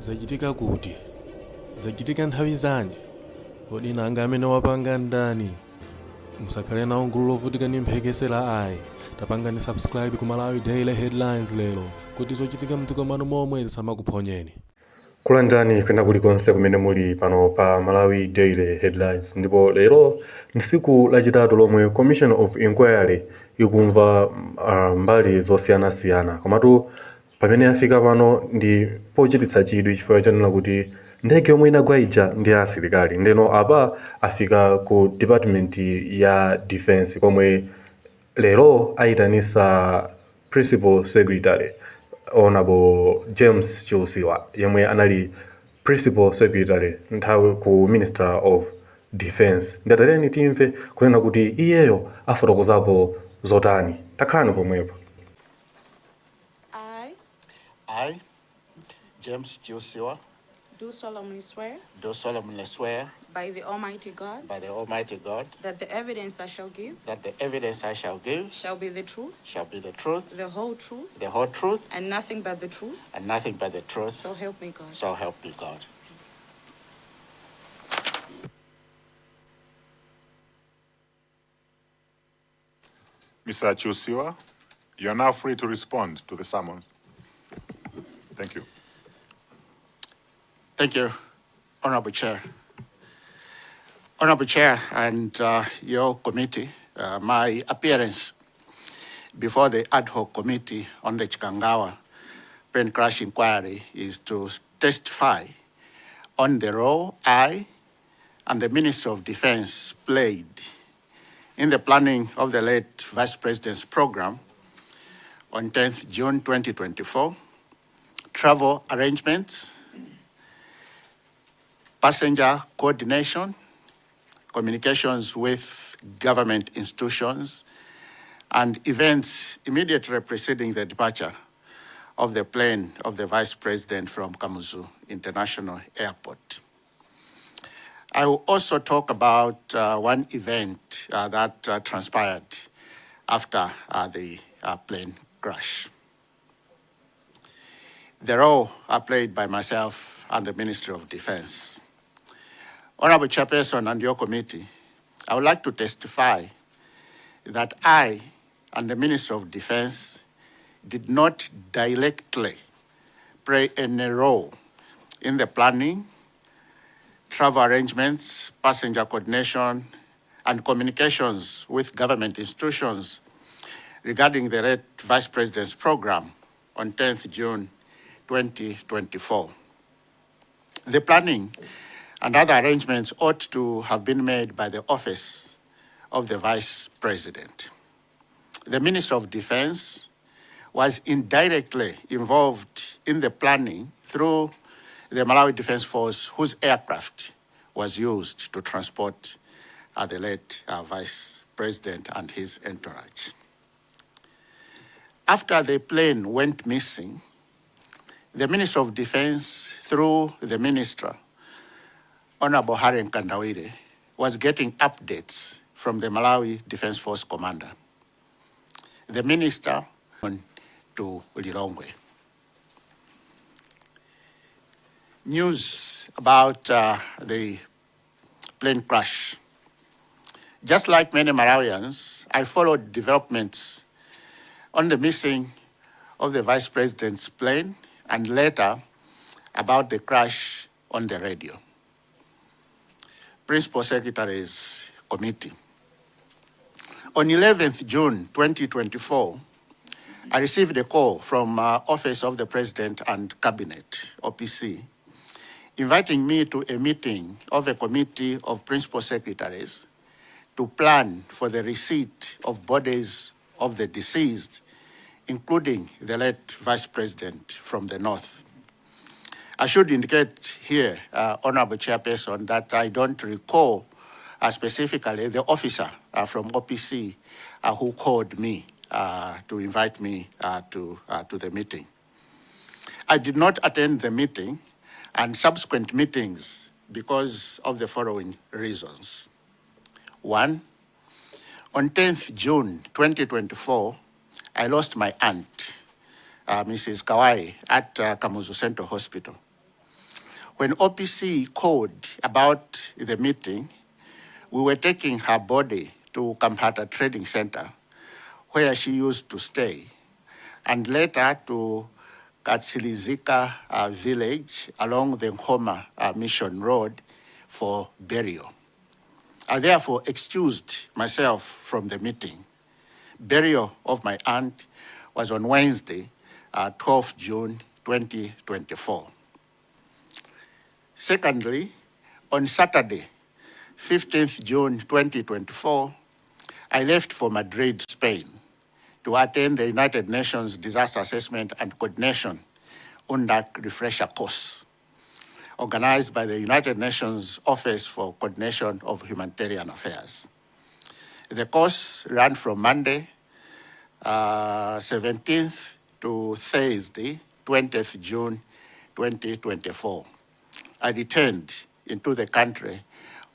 zachitika kuti zachitika nthawi zanji kodi nanga amene wapanga ndani musakhale nawo gulu lovutika ndi mphekesera ayi tapangani subscribe ku Malawi Daily Headlines lero kuti zochitika mdziko manu momwe zisamakuphonyeni kulandani kwenda kulikonse kumene muli pano pa Malawi Daily Headlines. Ndipo lero ndi siku lachitatu lomwe Commission of Inquiry ikumva mbali zosiyanasiyana, komatu pamene afika pano ndi pochititsa chidwi chifukwa chanena kuti ndege yomwe inagwa ija ndi asilikali. Ndeno apa afika ku Department ya Defense komwe lero ayitanisa Principal Secretary Honorable James Chiusiwa yemwe anali Principal Secretary nthawi ku Minister of Defense. Ndataleni timve kunena kuti iyeyo afotokozapo zotani. Takhani pomwepo. I, James Chiusiwa, do solemnly swear by the Almighty God that the evidence I shall give shall be the truth, the whole truth, and nothing but the truth. So help me God. So help me God. Mr. Chiusiwa, you are now free to respond to the summons. Thank you. Thank you, Honorable Chair. Honorable Chair and your committee, my appearance before the ad hoc committee on the Chikangawa plane crash inquiry is to testify on the role I and the Minister of Defense played in the planning of the late Vice President's program on 10th June 2024, travel arrangements, passenger coordination, communications with government institutions, and events immediately preceding the departure of the plane of the Vice President from Kamuzu International Airport. I will also talk about one event that transpired after the plane crash. The role played by myself and the Ministry of Defense. Honorable Chairperson and your committee, I would like to testify that I and the Ministry of Defense did not directly play any role in the planning, travel arrangements, passenger coordination, and communications with government institutions regarding the late Vice President's program on 10th June 2024. The planning and other arrangements ought to have been made by the Office of the Vice President. The Minister of Defense was indirectly involved in the planning through the Malawi Defense Force, whose aircraft was used to transport the late Vice President and his entourage. After the plane went missing, the Minister of Defense, through the Minister, Honorable Harry Nkandawire, was getting updates from the Malawi Defense Force commander. The Minister went to Lilongwe. News about the plane crash. Just like many Malawians, I followed developments on the missing of the Vice President's plane and later about the crash on the radio. Principal Secretary's Committee. On 11th June 2024, I received a call from Office of the President and Cabinet, OPC, inviting me to a meeting of a committee of Principal Secretaries to plan for the receipt of bodies of the deceased, including the late Vice President from the North. I should indicate here, Honorable Chairperson, that I don't recall specifically the officer from OPC who called me to invite me to the meeting. I did not attend the meeting and subsequent meetings because of the following reasons. One, on 10th June 2024, I lost my aunt, Mrs. Kawai, at Kamuzu Central Hospital. When OPC called about the meeting, we were taking her body to Kupita Trading Center, where she used to stay, and later to Katsilizika village along the Nkoma Mission Road for burial. I therefore excused myself from the meeting. Burial of my aunt was on Wednesday, 12 June 2024. Secondly, on Saturday, 15th June 2024, I left for Madrid, Spain, to attend the United Nations Disaster Assessment and Coordination UNDAC refresher course, organized by the United Nations Office for Coordination of Humanitarian Affairs. The course ran from Monday, 17th to Thursday, 20th June 2024. I returned into the country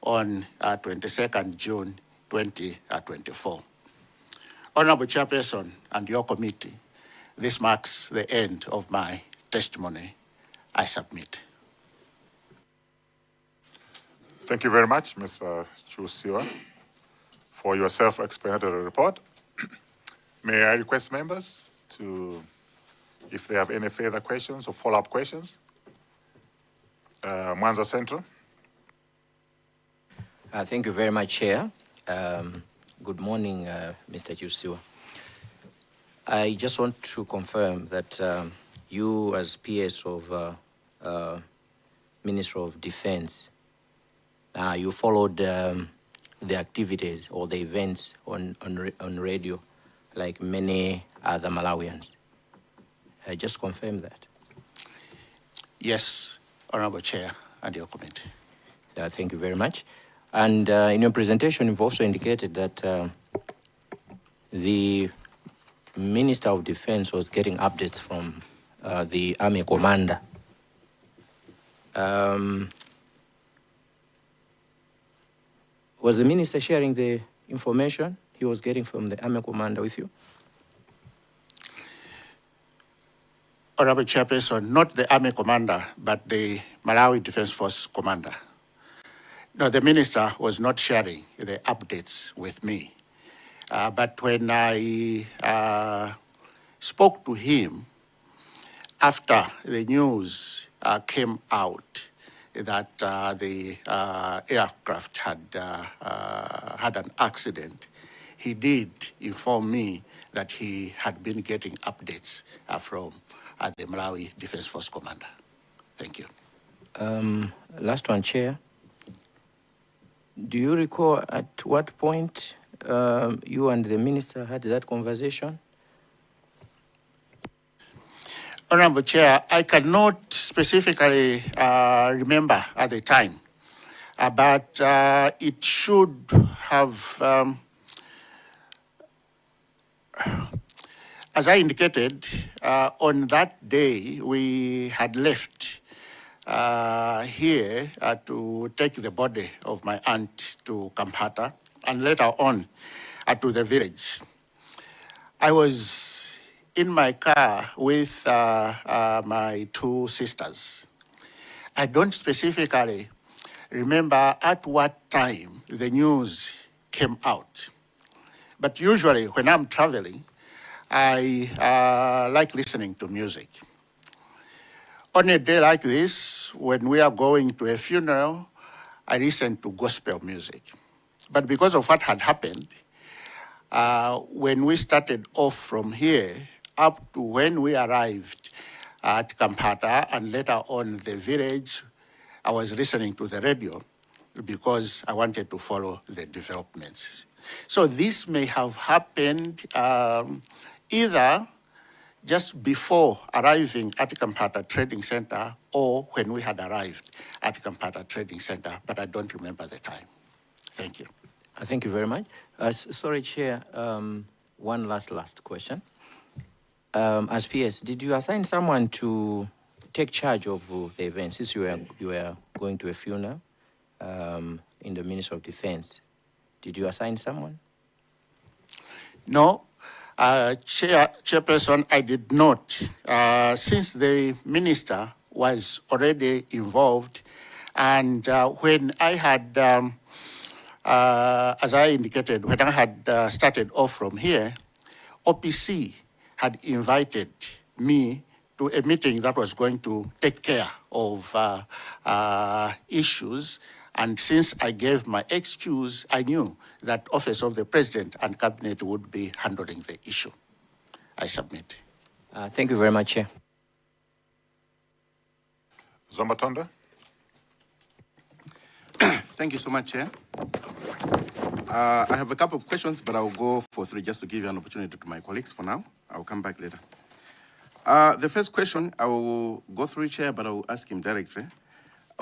on 22nd June 2024. Honorable Chairperson and your committee, this marks the end of my testimony. I submit. Thank you very much, Mr. Chusiwa, for your self-explanatory report. May I request members to, if they have any further questions or follow-up questions? Mwanza Central. Thank you very much, Chair. Good morning, Mr. Chusiwa. I just want to confirm that you, as PS of Minister of Defense, you followed the activities or the events on radio like many other Malawians. I just confirm that. Yes, Honorable Chair and your committee. Thank you very much. And in your presentation, you've also indicated that the Minister of Defense was getting updates from the Army Commander. Was the Minister sharing the information he was getting from the Army Commander with you? Honorable Chairperson, not the Army Commander, but the Malawi Defense Force Commander. No, the Minister was not sharing the updates with me. But when I spoke to him after the news came out that the aircraft had an accident, he did inform me that he had been getting updates from the Malawi Defense Force Commander. Thank you. Last one, Chair. Do you recall at what point you and the Minister had that conversation? Honorable Chair, I cannot specifically remember at the time, but it should have, as I indicated, on that day we had left here to take the body of my aunt to Kupita and later on to the village. I was in my car with my two sisters. I don't specifically remember at what time the news came out. But usually when I'm traveling, I like listening to music. On a day like this, when we are going to a funeral, I listen to gospel music. But because of what had happened, when we started off from here, up to when we arrived at Kupita and later on the village, I was listening to the radio because I wanted to follow the developments. So this may have happened either just before arriving at Kupita Trading Center or when we had arrived at Kupita Trading Center, but I don't remember the time. Thank you. Thank you very much. Sorry, Chair, one last question. As PS, did you assign someone to take charge of the event since you were going to a funeral in the Ministry of Defense? Did you assign someone? No, Chairperson, I did not. Since the Minister was already involved. And when I had, as I indicated, when I had started off from here, OPC had invited me to a meeting that was going to take care of issues. And since I gave my excuse, I knew that Office of the President and Cabinet would be handling the issue. I submit. Thank you very much, Chair. Zombatonda? Thank you so much, Chair. I have a couple of questions, but I'll go for three just to give you an opportunity to my colleagues for now. I'll come back later. The first question, I will go through, Chair, but I will ask him directly.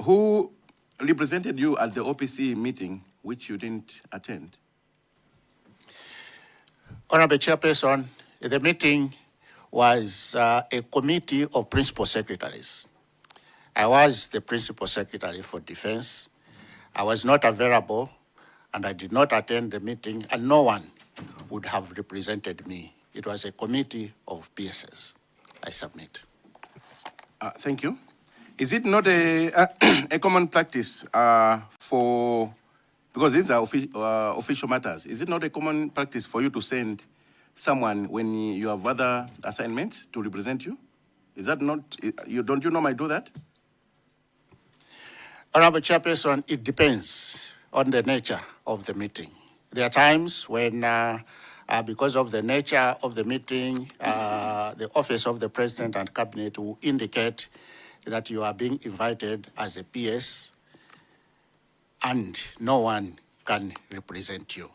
Who represented you at the OPC meeting, which you didn't attend? Honorable Chairperson, the meeting was a committee of principal secretaries. I was the principal secretary for defense. I was not available, and I did not attend the meeting, and no one would have represented me. It was a committee of PSS. I submit. Thank you. Is it not a common practice for, because these are official matters, is it not a common practice for you to send someone when you have other assignments to represent you? Is that not, don't you normally do that? Honorable Chairperson, it depends on the nature of the meeting. There are times when, because of the nature of the meeting, the Office of the President and Cabinet will indicate that you are being invited as a PS and no one can represent you.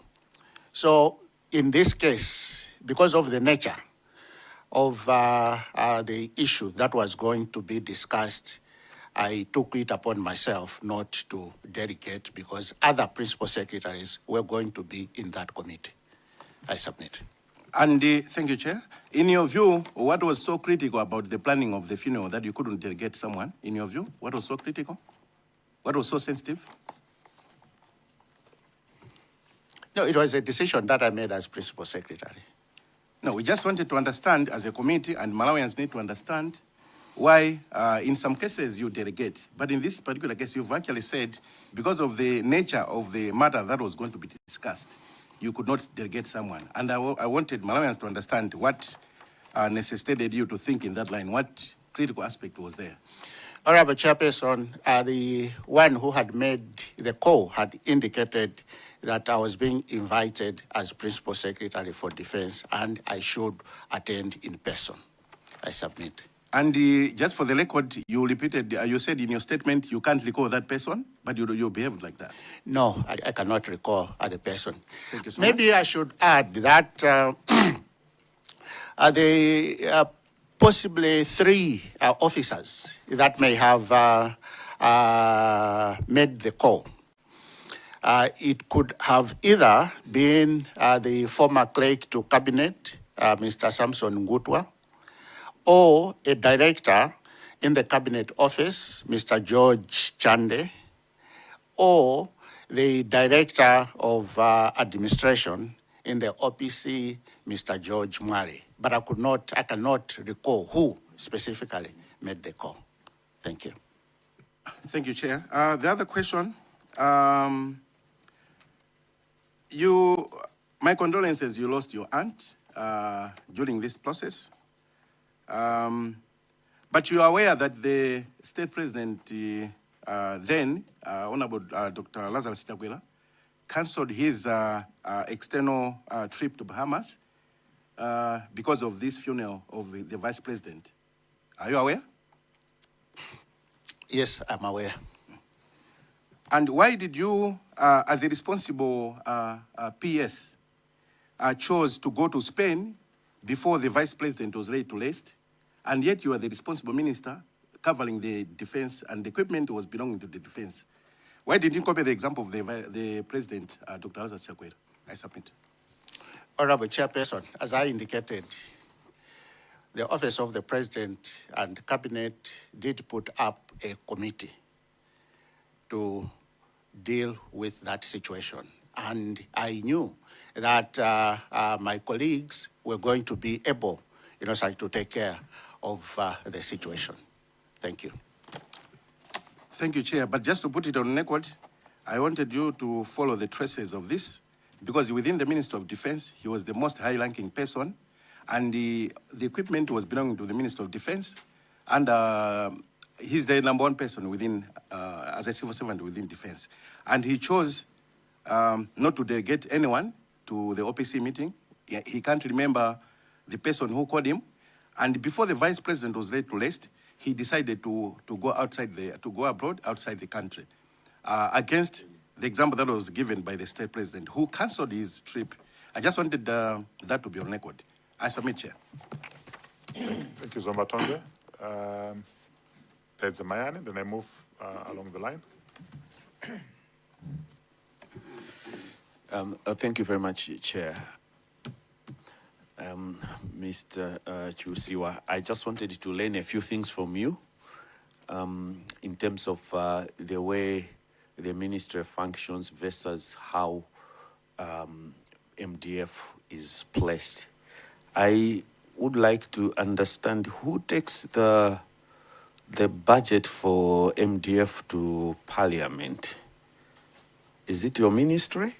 So in this case, because of the nature of the issue that was going to be discussed, I took it upon myself not to delegate because other principal secretaries were going to be in that committee. I submit. And thank you, Chair. In your view, what was so critical about the planning of the funeral that you couldn't delegate someone? In your view, what was so critical? What was so sensitive? No, it was a decision that I made as principal secretary. No, we just wanted to understand as a committee, and Malawians need to understand why in some cases you delegate. But in this particular case, you've actually said because of the nature of the matter that was going to be discussed, you could not delegate someone. And I wanted Malawians to understand what necessitated you to think in that line. What critical aspect was there? Honorable Chairperson, the one who had made the call had indicated that I was being invited as Principal Secretary for Defense and I should attend in person. I submit. And just for the record, you repeated, you said in your statement you can't recall that person, but you behaved like that. No, I cannot recall the person. Thank you so Maybe much. I should add that the possibly three officers that may have made the call. It could have either been the former clerk to cabinet, Mr. Samson Ngutwa, or a director in the cabinet office, Mr. George Chande, or the director of administration in the OPC, Mr. George Mwari. But I cannot recall who specifically made the call. Thank you. Thank you, Chair. The other question, my condolences, you lost your aunt during this process. But you are aware that the state president then, Honorable Dr. Lazarus Chakwera, cancelled his external trip to Bahamas because of this funeral of the vice president. Are you aware? Yes, I'm aware. And why did you, as a responsible PS, chose to go to Spain before the vice president was laid to rest, and yet you are the responsible minister covering the defense and the equipment was belonging to the defense? Why did you copy the example of the president, Dr. Lazarus Chakwera? I submit. Honorable Chairperson, as I indicated, the Office of the President and Cabinet did put up a committee to deal with that situation. And I knew that my colleagues were going to be able, to take care of the situation. Thank you. Thank you, Chair. But just to put it on record, I wanted you to follow the traces of this, because within the Minister of Defense, he was the most high-ranking person, and the equipment was belonging to the Minister of Defense, and he's the number one person within, as a civil servant within Defense. And he chose not to delegate anyone to the OPC meeting. He can't remember the person who called him. And before the Vice President was ready to rest, he decided to go abroad outside the country, against the example that was given by the State President, who cancelled his trip. I just wanted that to be on record. I submit, Chair. Thank you, Zombatonde. There's a Mayani, then I move along the line. Thank you very much, Chair. Mr. Chusiwa, I just wanted to learn a few things from you in terms of the way the ministry functions versus how MDF is placed. I would like to understand who takes the budget for MDF to Parliament. Is it your ministry,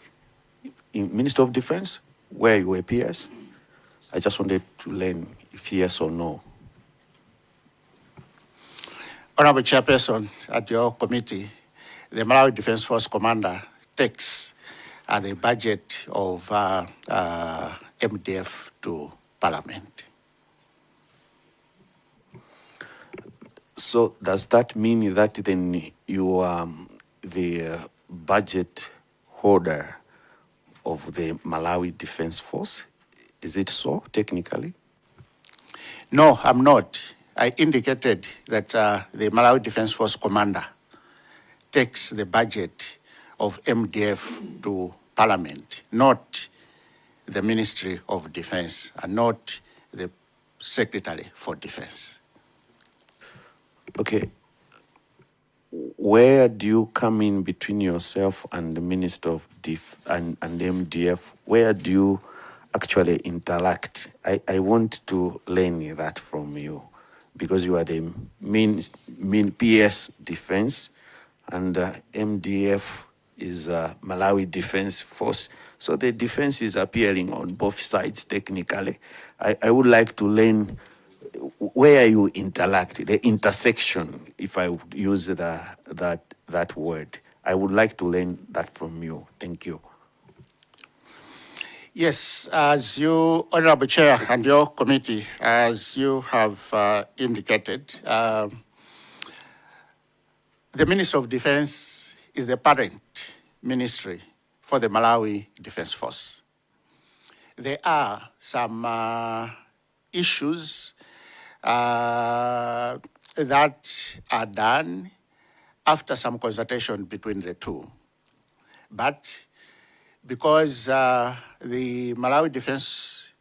Minister of Defense, where you appears? I just wanted to learn if yes or no. Honorable Chairperson, at your committee, the Malawi Defense Force Commander takes the budget of MDF to Parliament. So does that mean that then you are the budget holder of the Malawi Defense Force? Is it so, technically? No, I'm not. I indicated that the Malawi Defense Force Commander takes the budget of MDF to Parliament, not the Ministry of Defense, and not the Secretary for Defense. Okay. Where do you come in between yourself and the Minister of and MDF? Where do you actually interact? I want to learn that from you, because you are the main PS Defense, and MDF is Malawi Defense Force. So the defense is appearing on both sides technically. I would like to learn where you interact, the intersection, if I would use that word. I would like to learn that from you. Thank you. Yes, as you, Honorable Chair, and your committee, as you have indicated, the Ministry of Defense is the parent ministry for the Malawi Defense Force. There are some issues that are done after some consultation between the two. But because the Malawi Defense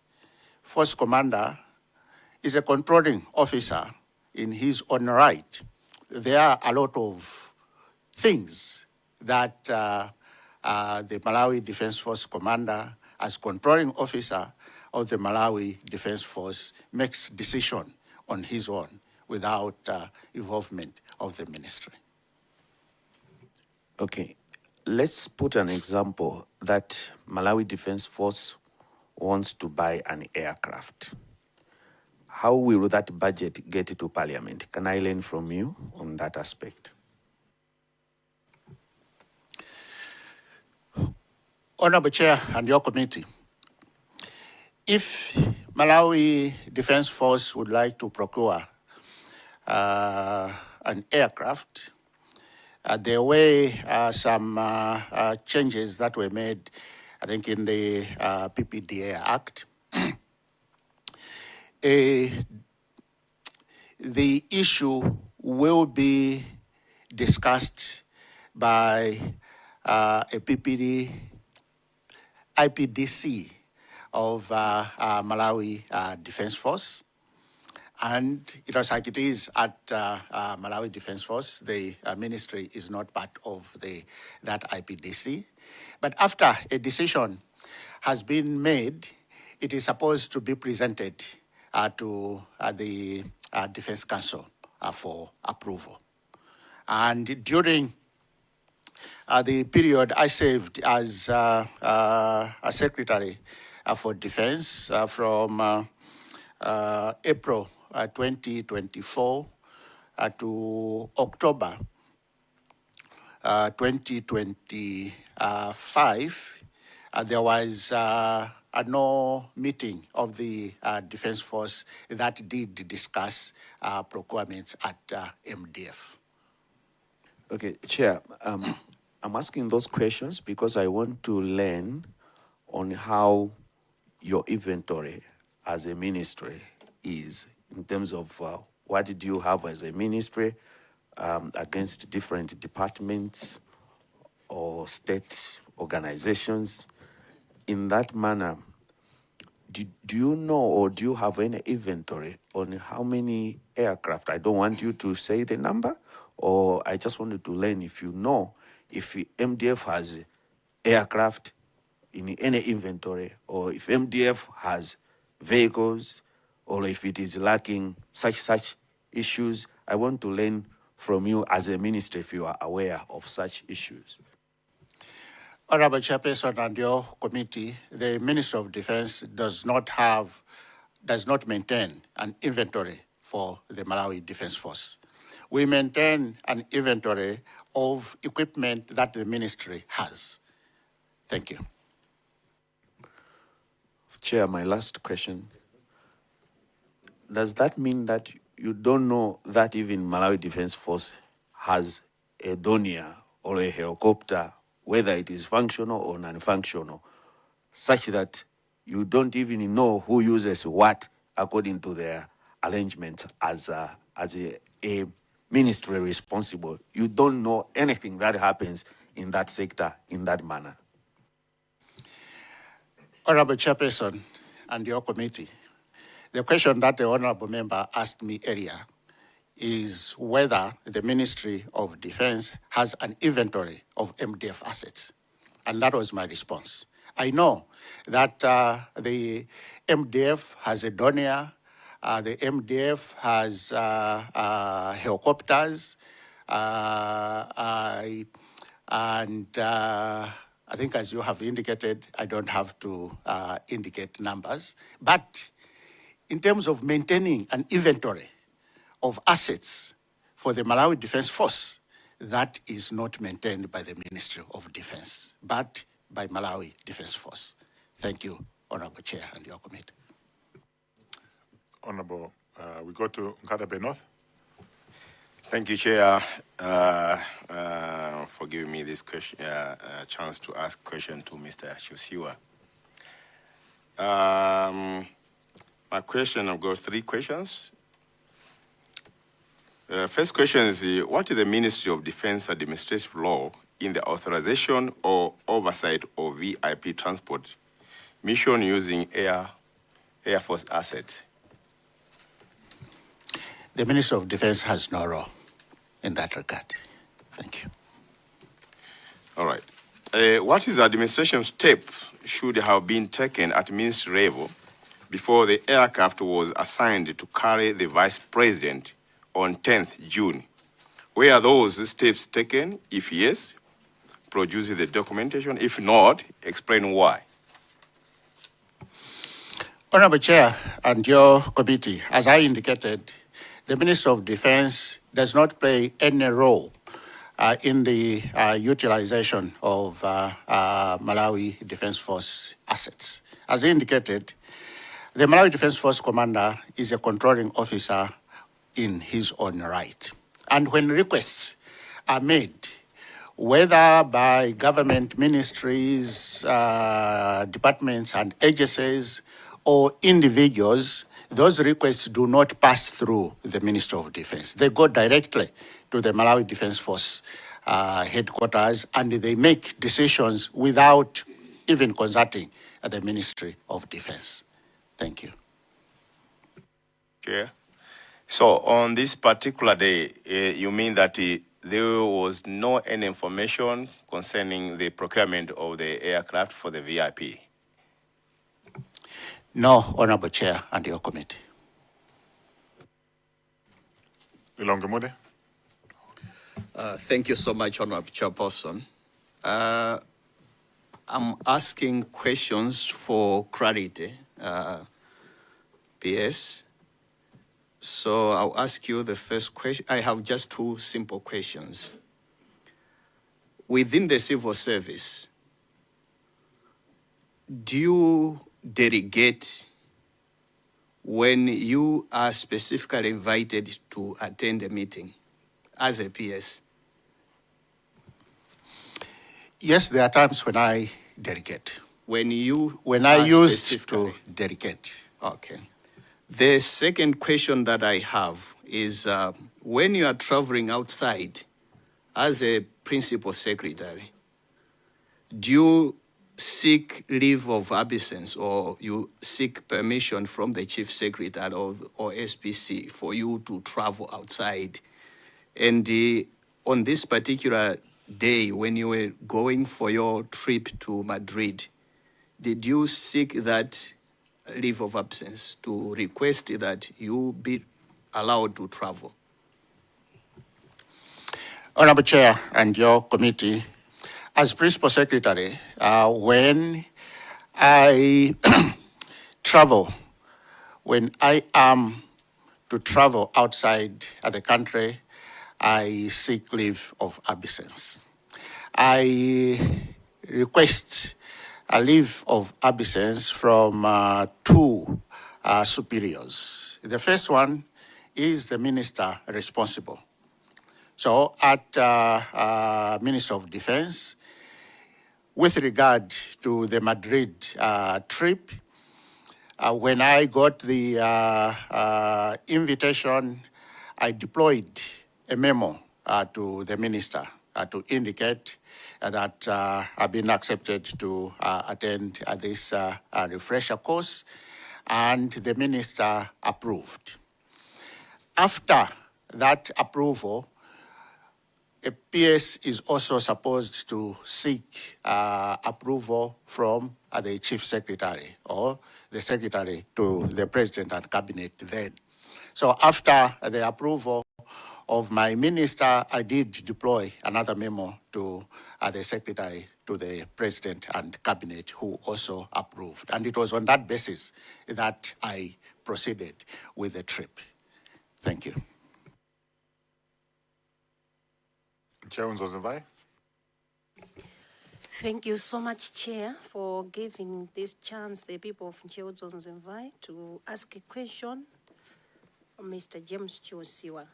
Force Commander is a controlling officer in his own right, there are a lot of things that the Malawi Defense Force Commander, as controlling officer of the Malawi Defense Force, makes decision on his own without involvement of the ministry. Okay. Let's put an example that Malawi Defense Force wants to buy an aircraft. How will that budget get to Parliament? Can I learn from you on that aspect? Honorable Chair and your committee, if Malawi Defense Force would like to procure an aircraft, there were some changes that were made, I think, in the PPDA Act. The issue will be discussed by a IPDC of Malawi Defense Force. And it was like it is at Malawi Defense Force. The ministry is not part of that IPDC. But after a decision has been made, it is supposed to be presented to the Defense Council for approval. And during the period I served as a Secretary for Defense from April 2024 to October 2025, there was no meeting of the Defense Force that did discuss procurements at MDF. Okay, Chair, I'm asking those questions because I want to learn on how your inventory as a ministry is in terms of what did you have as a ministry against different departments or state organizations. In that manner, do you know or do you have any inventory on how many aircraft? I don't want you to say the number, or I just wanted to learn if you know if MDF has aircraft in any inventory, or if MDF has vehicles, or if it is lacking such issues. I want to learn from you as a minister if you are aware of such issues. Honorable Chairperson and your committee, the Ministry of Defense does not maintain an inventory for the Malawi Defense Force. We maintain an inventory of equipment that the ministry has. Thank you. Chair, my last question. Does that mean that you don't know that even Malawi Defense Force has a donia or a helicopter, whether it is functional or non-functional, such that you don't even know who uses what according to their arrangements as a ministry responsible? You don't know anything that happens in that sector in that manner. Honorable Chairperson and your committee, the question that the honorable member asked me earlier is whether the Ministry of Defense has an inventory of MDF assets. And that was my response. I know that the MDF has a donia, the MDF has helicopters, and I think, as you have indicated, I don't have to indicate numbers. But in terms of maintaining an inventory of assets for the Malawi Defense Force, that is not maintained by the Ministry of Defense, but by Malawi Defense Force. Thank you, Honorable Chair and your committee. Honorable, we go to Nkadabe North. Thank you, Chair, for giving me this question, chance to ask a question to Mr. Chusiwa. My question, I've got 3 questions. First question is, what is the Ministry of Defense administrative law in the authorization or oversight of VIP transport mission using Air Force assets? The Ministry of Defense has no role in that regard. Thank you. All right. What is the administration step should have been taken at ministry level before the aircraft was assigned to carry the Vice President on 10th June? Were those steps taken? If yes, produce the documentation. If not, explain why. Honorable Chair and your committee, as I indicated, the Ministry of Defense does not play any role in the utilization of Malawi Defense Force assets. As indicated, the Malawi Defense Force commander is a controlling officer in his own right. And when requests are made, whether by government ministries, departments and agencies, or individuals, those requests do not pass through the Ministry of Defense. They go directly to the Malawi Defense Force headquarters, and they make decisions without even consulting the Ministry of Defense. Thank you. Chair. So on this particular day, you mean that there was no any information concerning the procurement of the aircraft for the VIP? No, Honorable Chair and your committee. Ilongemude. Thank you so much, Honorable Chairperson. I'm asking questions for clarity, PS. So I'll ask you the first question. I have just two simple questions. Within the civil service, do you delegate when you are specifically invited to attend a meeting as a PS? Yes, there are times when I delegate. When I are used specifically- to delegate. Okay. The second question that I have is when you are traveling outside as a principal secretary, do you seek leave of absence or you seek permission from the chief secretary or SPC for you to travel outside? And on this particular day when you were going for your trip to Madrid, did you seek that leave of absence to request that you be allowed to travel? Honorable Chair and your committee, as Principal Secretary, when I travel, when I am to travel outside the country, I seek leave of absence. I request a leave of absence from two superiors. The first one is the minister responsible. So at Minister of Defense, with regard to the Madrid trip, when I got the invitation, I deployed a memo to the minister to indicate that I've been accepted to attend this refresher course, and the minister approved. After that approval, a PS is also supposed to seek approval from the chief secretary or the secretary to the president and cabinet then. So after the approval of my minister, I did deploy another memo to the secretary to the president and cabinet who also approved. And it was on that basis that I proceeded with the trip. Thank you. Chair Nzozimbai. Thank you so much, Chair, for giving this chance the people of Nzozimbai to ask a question from Mr. James Chiosiwa.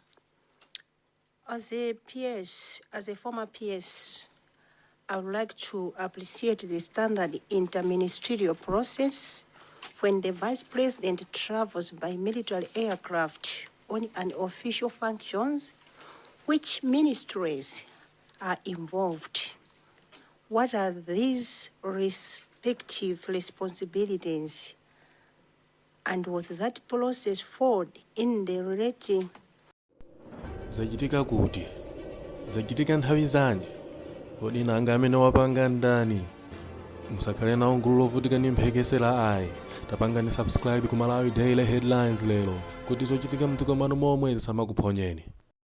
As a PS, as a former PS, I would like to appreciate the standard interministerial process when the Vice President travels by military aircraft on an official functions. Which ministries are involved? What are these respective responsibilities? And was that process followed in the relating? Zachitika kuti? Zachitika nthawi zanji? Kodi nanga amene wapanga ndani? Musakhale nawo gulu lovutika ndi mphekesera ayi. Tapangani subscribe ku Malawi Daily Headlines lero kuti zochitika mdziko mwanu momwe zisamakuphonyeni.